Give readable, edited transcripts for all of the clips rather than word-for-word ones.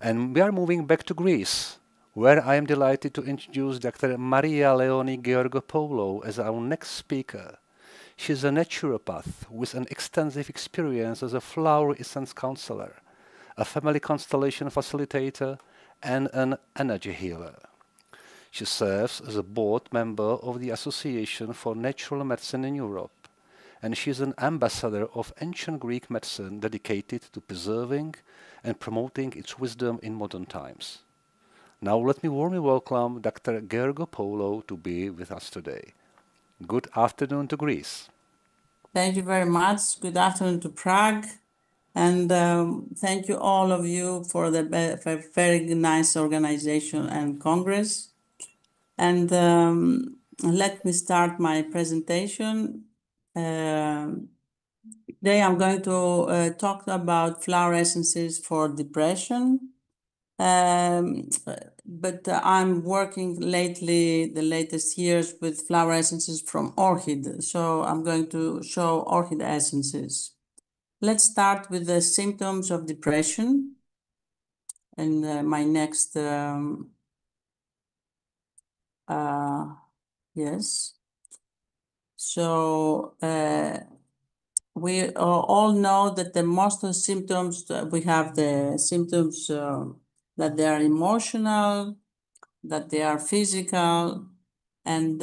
And we are moving back to Greece, where I am delighted to introduce Dr. Maria Leoni Georgopoulou as our next speaker. She is a naturopath with an extensive experience as a flower essence counselor, a family constellation facilitator, and an energy healer. She serves as a board member of the Association for Natural Medicine in Europe, and she is an ambassador of ancient Greek medicine dedicated to preserving and promoting its wisdom in modern times. Now let me warmly welcome Dr. Georgopoulou to be with us today. Good afternoon to Greece. Thank you very much. Good afternoon to Prague. And thank you all of you for the very nice organization and Congress. And let me start my presentation. Today I'm going to talk about flower essences for depression. But I'm working lately, the latest years, with flower essences from orchid. So I'm going to show orchid essences. Let's start with the symptoms of depression. And my next, yes. So we all know that the most of the symptoms, we have the symptoms that they are emotional, that they are physical, and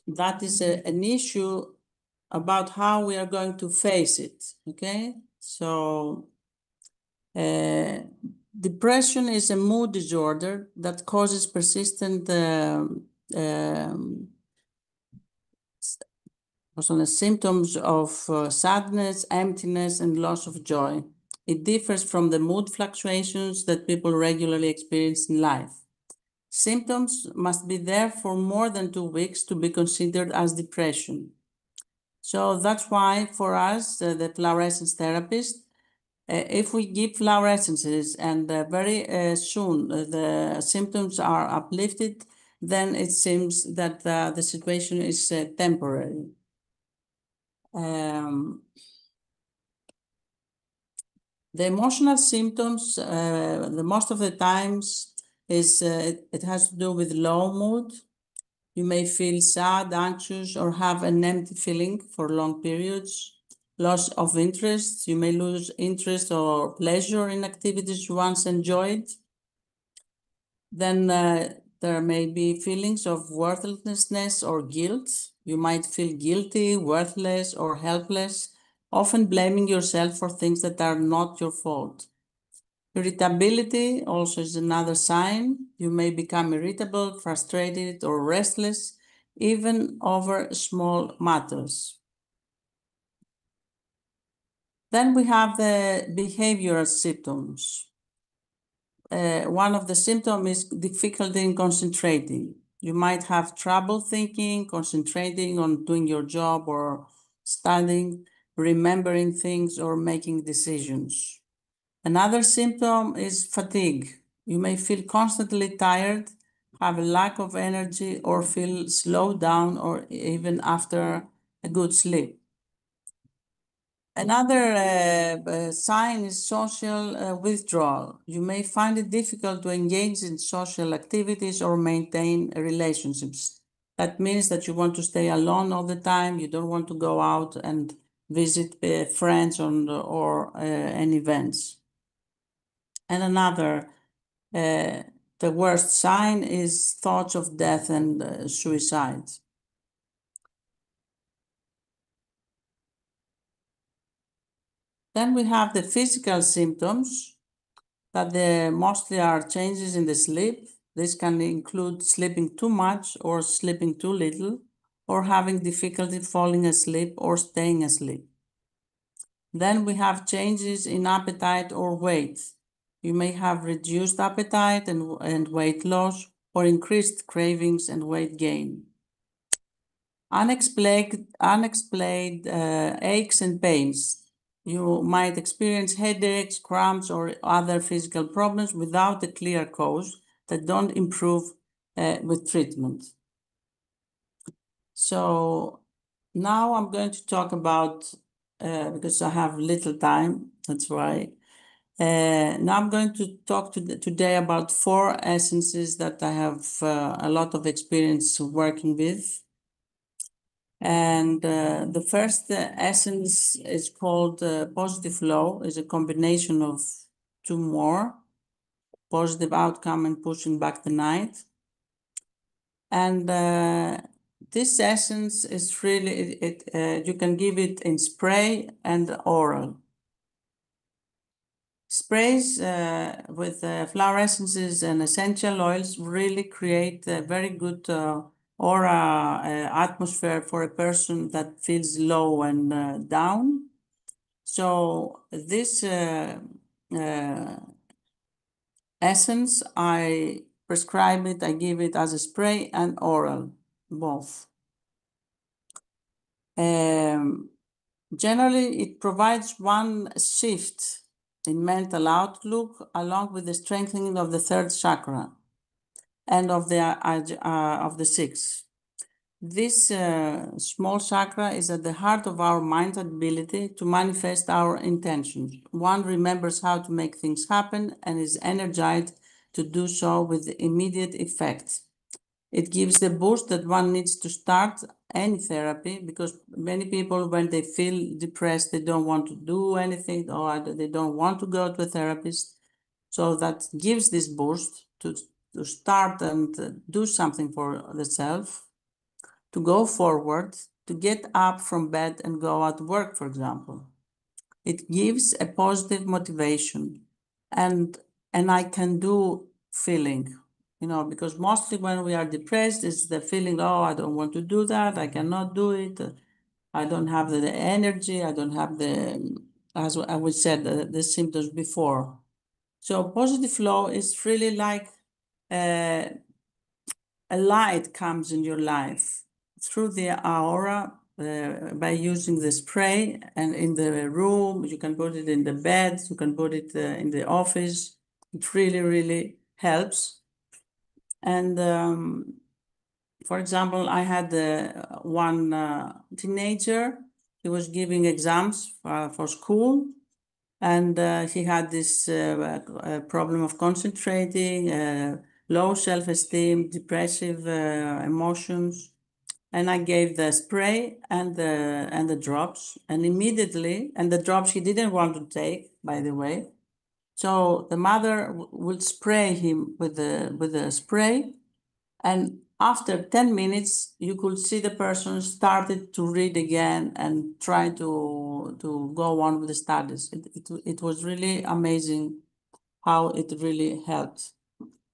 that is an issue about how we are going to face it, okay? So depression is a mood disorder that causes persistent symptoms of sadness, emptiness, and loss of joy. It differs from the mood fluctuations that people regularly experience in life. Symptoms must be there for more than 2 weeks to be considered as depression. So that's why for us, the flower essence therapist, if we give flower essences and very soon the symptoms are uplifted, then it seems that the situation is temporary. The emotional symptoms, the most of the times, it has to do with low mood. You may feel sad, anxious, or have an empty feeling for long periods. Loss of interest. You may lose interest or pleasure in activities you once enjoyed. Then there may be feelings of worthlessness or guilt. You might feel guilty, worthless, or helpless, often blaming yourself for things that are not your fault. Irritability also is another sign. You may become irritable, frustrated, or restless, even over small matters. Then we have the behavioral symptoms. One of the symptoms is difficulty in concentrating. You might have trouble thinking, concentrating on doing your job or studying, remembering things, or making decisions. Another symptom is fatigue. You may feel constantly tired, have a lack of energy, or feel slowed down, or even after a good sleep. Another sign is social withdrawal. You may find it difficult to engage in social activities or maintain relationships. That means that you want to stay alone all the time. You don't want to go out and visit friends or any events. And another, the worst sign is thoughts of death and suicide. Then we have the physical symptoms that mostly are changes in the sleep. This can include sleeping too much or sleeping too little, or having difficulty falling asleep or staying asleep. Then we have changes in appetite or weight. You may have reduced appetite and weight loss, or increased cravings and weight gain. Unexplained aches and pains. You might experience headaches, cramps, or other physical problems without a clear cause that don't improve with treatment. So now I'm going to talk about, because I have little time, that's why, Now I'm going to talk today about 4 essences that I have a lot of experience working with. And the first essence is called positive flow. It's a combination of 2 more, positive outcome and pushing back the night. And this essence is really, you can give it in spray and oral. Sprays with flower essences and essential oils really create a very good aura atmosphere for a person that feels low and down. So this essence, I prescribe it, I give it as a spray and oral, both. Generally, it provides one shift in mental outlook along with the strengthening of the 3rd chakra and of the 6th. This small chakra is at the heart of our mind's ability to manifest our intentions. One remembers how to make things happen and is energized to do so with immediate effect. It gives the boost that one needs to start any therapy, because many people, when they feel depressed, they don't want to do anything, or they don't want to go to a therapist. So that gives this boost to start and do something for the self, to go forward, to get up from bed and go out to work, for example. It gives a positive motivation and I can do feeling, because mostly when we are depressed, it's the feeling, oh, I don't want to do that, I cannot do it, I don't have the energy, I don't have as we said, the symptoms before. So positive flow is really like a light comes in your life through the aura by using the spray, and in the room, you can put it in the bed, you can put it in the office. It really, really helps. And for example, I had one teenager, he was giving exams for school, and he had this problem of concentrating, low self-esteem, depressive emotions. And I gave the spray and the drops, and immediately, and the drops he didn't want to take, by the way. So the mother would spray him with the spray, and after 10 minutes, you could see the person started to read again and try to go on with the studies. It was really amazing how it really helped.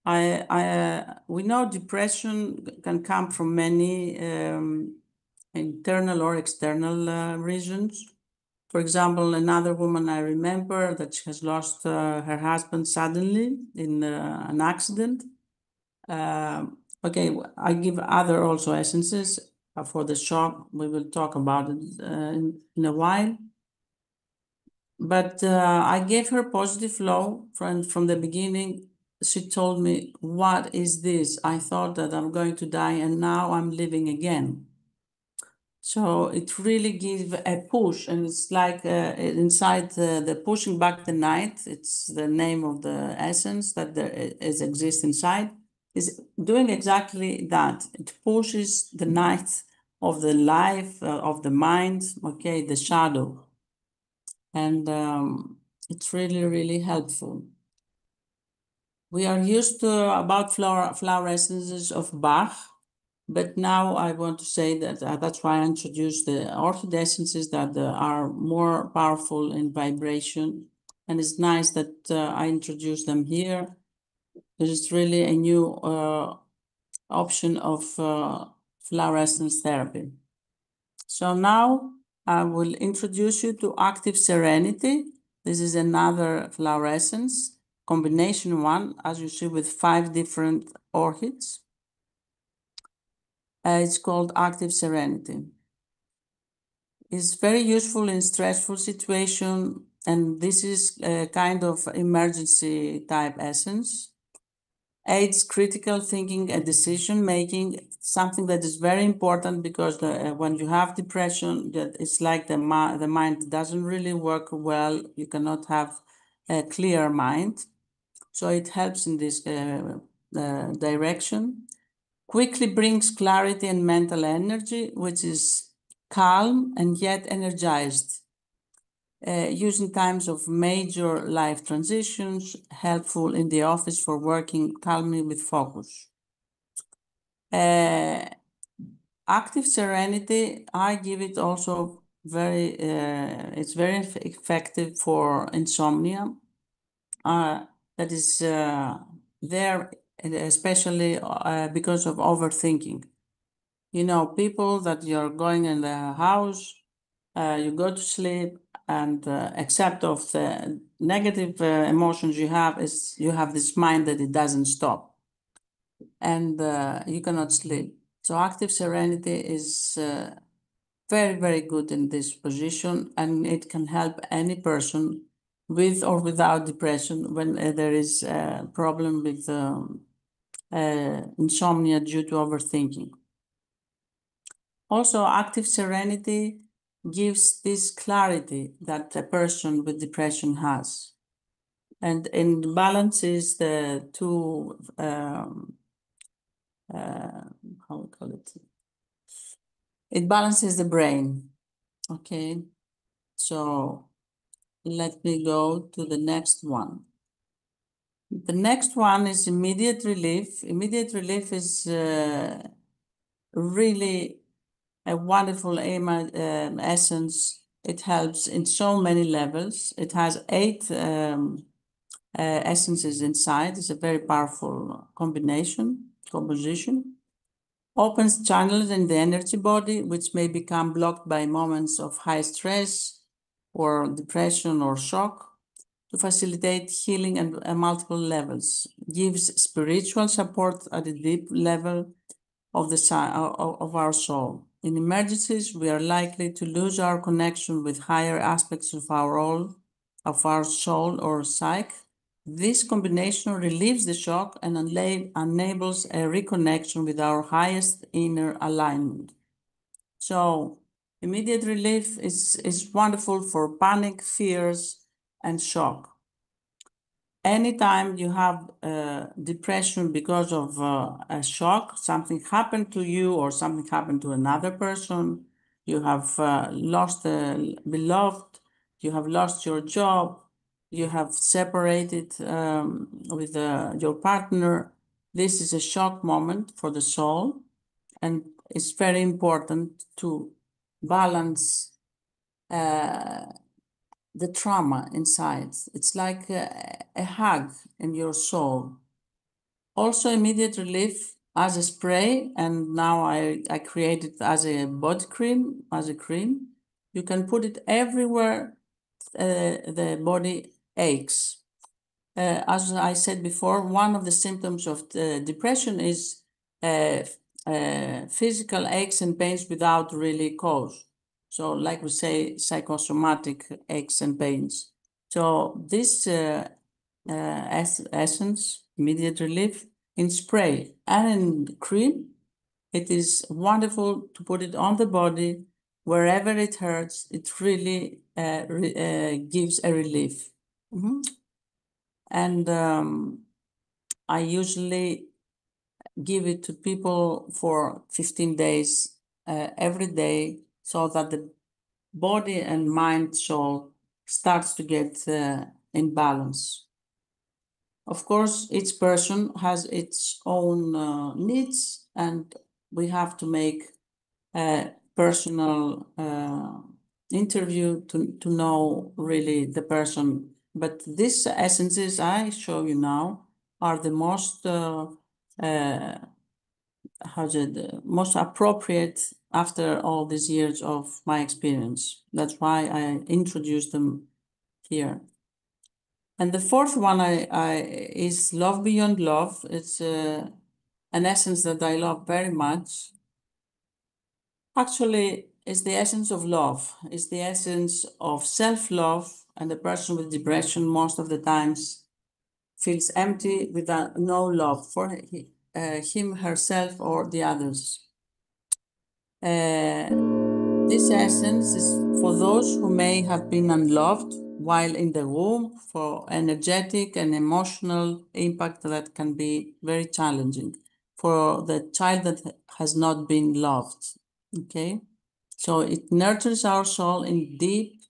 We know depression can come from many internal or external reasons. For example, another woman I remember that she has lost her husband suddenly in an accident. Okay, I give other also essences for the shock. We will talk about it in a while. But I gave her positive flow from the beginning. She told me, what is this? I thought that I'm going to die and now I'm living again. So it really gives a push, and it's like inside the pushing back the night, it's the name of the essence that exists inside, is doing exactly that. It pushes the night of the life, of the mind, okay, the shadow. And it's really, really helpful. We are used to about flower essences of Bach, but now I want to say that that's why I introduced the orchid essences that are more powerful in vibration. And it's nice that I introduced them here. There's really a new option of flower essence therapy. So now I will introduce you to Active Serenity. This is another flower essence, combination one, as you see, with 5 different orchids. It's called Active Serenity. It's very useful in stressful situation, and this is a kind of emergency type essence. Aids critical thinking and decision making, something that is very important, because when you have depression, that it's like the mind doesn't really work well. You cannot have a clear mind. So it helps in this direction. Quickly brings clarity and mental energy, which is calm and yet energized. Using times of major life transitions, helpful in the office for working calmly with focus. Active serenity, I give it also it's very effective for insomnia. That is there, especially because of overthinking. You know, people that you're going in the house, you go to sleep, and except of the negative emotions you have, is you have this mind that it doesn't stop, and you cannot sleep. So active serenity is very, very good in this position, and it can help any person with or without depression when there is a problem with insomnia due to overthinking. Also, active serenity gives this clarity that a person with depression has, and balances the two, how we call it? It balances the brain, okay? So let me go to the next one. The next one is immediate relief. Immediate relief is really a wonderful essence. It helps in so many levels. It has 8 essences inside. It's a very powerful composition. Opens channels in the energy body, which may become blocked by moments of high stress or depression or shock, to facilitate healing at multiple levels. Gives spiritual support at a deep level of our soul. In emergencies, we are likely to lose our connection with higher aspects of our soul or psyche. This combination relieves the shock and enables a reconnection with our highest inner alignment. So immediate relief is wonderful for panic, fears, and shock. Anytime you have depression because of a shock, something happened to you or something happened to another person, you have lost a beloved, you have lost your job, you have separated with your partner, this is a shock moment for the soul, and it's very important to balance the trauma inside. It's like a hug in your soul. Also immediate relief as a spray, and now I create it as a body cream, as a cream. You can put it everywhere the body aches. As I said before, one of the symptoms of depression is physical aches and pains without really cause. So like we say, psychosomatic aches and pains. So this essence, immediate relief, in spray and in cream, it is wonderful to put it on the body. Wherever it hurts, it really gives a relief. And I usually give it to people for 15 days every day, so that the body and mind, soul starts to get in balance. Of course, each person has its own needs, and we have to make a personal interview to know really the person. But these essences I show you now are the most most appropriate after all these years of my experience. That's why I introduced them here. And the fourth one is Love Beyond Love. It's an essence that I love very much. Actually, it's the essence of love. It's the essence of self-love, and the person with depression most of the times feels empty without no love for him, herself, or the others. This essence is for those who may have been unloved while in the womb for energetic and emotional impact that can be very challenging for the child that has not been loved. Okay, so it nurtures our soul in deep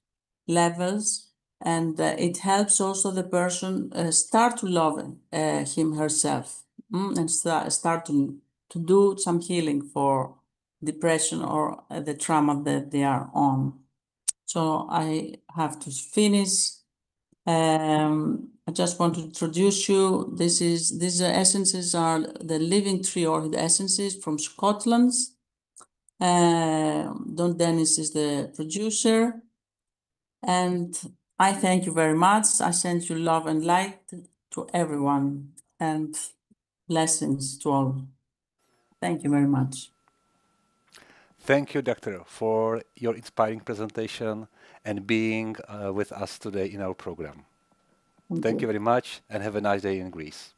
levels, and it helps also the person start to love him herself, and start to do some healing for depression or the trauma that they are on. So I have to finish. I just want to introduce you. These essences are the living tree orchid essences from Scotland. Don Dennis is the producer. And I thank you very much. I send you love and light to everyone, and blessings to all. Thank you very much. Thank you, Doctor, for your inspiring presentation and being with us today in our program. Thank you very much and have a nice day in Greece.